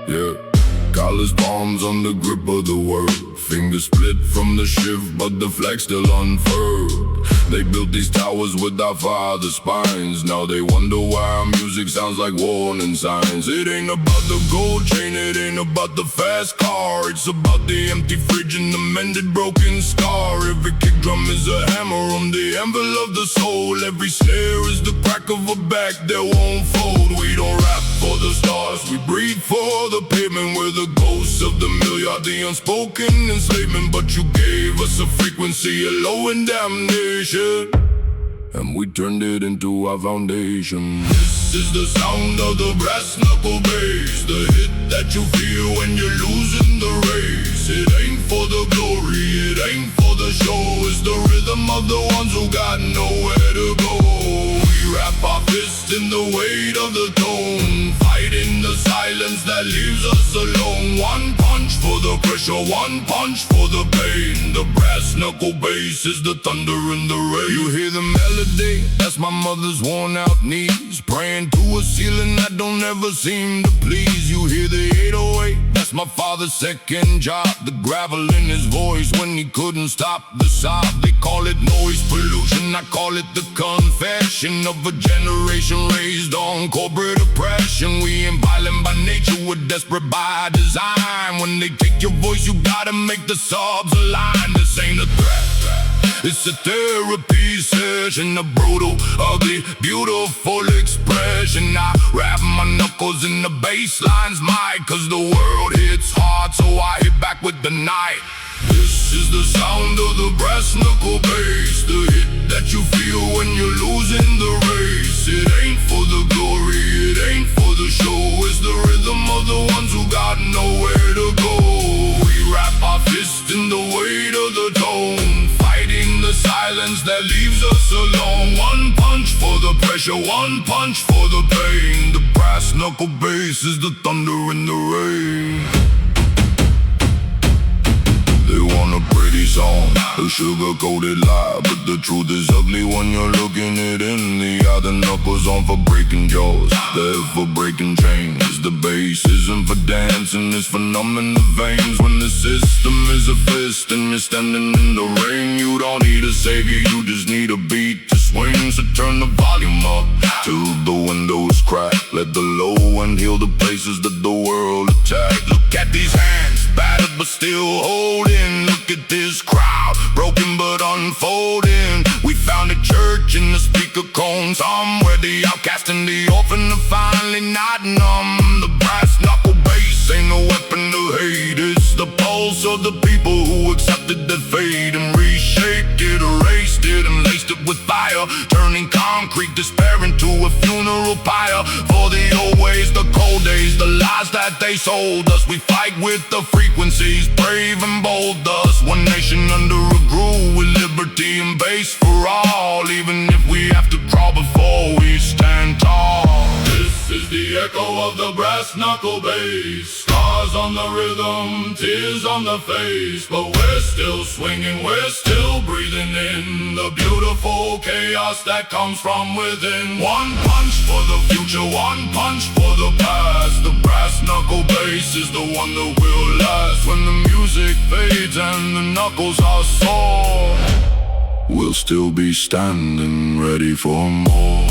Yeah, collars, bombs on the grip of the world. Fingers split from the shift, but the flag still unfurled. They built these towers with our father's spines. Now they wonder why our music sounds like warning signs. It ain't about the gold chain, it ain't about the fast car. It's about the empty fridge and the mended broken scar. Every kick drum is a hammer on the anvil of the soul. Every snare is the crack of a back that won't fold. We don't rap for the stars, we breathe for the pavement. We're the ghosts of the milliard, the unspoken enslavement. But you gave us a frequency, a low in damnation, and we turned it into our foundation. This is the sound of the brass knuckle bass, the hit that you feel when you're losing the race. It ain't for the glory, it ain't for the show. It's the rhythm of the ones who got nowhere to go. We wrap our fists in the weight of the tone, fighting the silence that leaves us alone. One punch for the pressure, one punch for the pain. The brass knuckle bass is the thunder in the rain. You hear the melody, that's my mother's worn out knees, praying to a ceiling that don't ever seem to please. You hear the 808, that's my father's second job. The gravel in his voice when he couldn't stop the sob. They call it noise pollution, I call it the confession of a generation raised on corporate oppression. We ain't violent by nature, we're desperate by design. When they take your voice, you gotta make the subs align. This ain't a threat, it's a therapy session, a brutal, ugly, beautiful expression. I wrap my knuckles in the bass line's mic, cause the world hits hard, so I hit back with the knife. This is the sound of the brass knuckle bass, the hit that you feel when you're losing the race. It ain't for the glory, it ain't for the show. It's the rhythm of the ones who got nowhere to go. We wrap our fists in the weight of the tone, fighting the silence that leaves us alone. One punch for the pressure, one punch for the pain. The brass knuckle bass is the thunder in the rain. They want a pretty song, a sugar-coated lie, but the truth is ugly when you're looking it in the eye. The knuckles on for breaking jaws, the F for breaking chains. The bass isn't for dancing, it's for numbing the veins. When the system is a fist and you're standing in the rain, you don't need a savior, you just need a beat to swing. So turn the volume up till the windows crack. Let the low end heal the places that the world attacked. Look at these hands, battered but still holding. Look at this crowd, broken but unfolding. We found a church in the speaker cone, somewhere the outcast and the orphan are finally not numb. The brass knuckle bass ain't a weapon to hate, it's the pulse of the people who accepted their fate and reshaped it, erased it, and laced it with fire, turning concrete despair into a funeral pyre. For the old ways, the cold days, the lies that they sold us, we fight with the frequencies, brave and bold. Thus, one nation under a groove, with liberty and bass for all. Even if we have to crawl before we stand tall. This is the echo of the brass knuckle bass. Scars on the rhythm, tears on the face, but we're still swinging, we're still breathing in the beautiful chaos that comes from within. One punch for the future, one punch for the past. The brass knuckle bass is the one that will last. When the music fades and the knuckles are sore, we'll still be standing ready for more.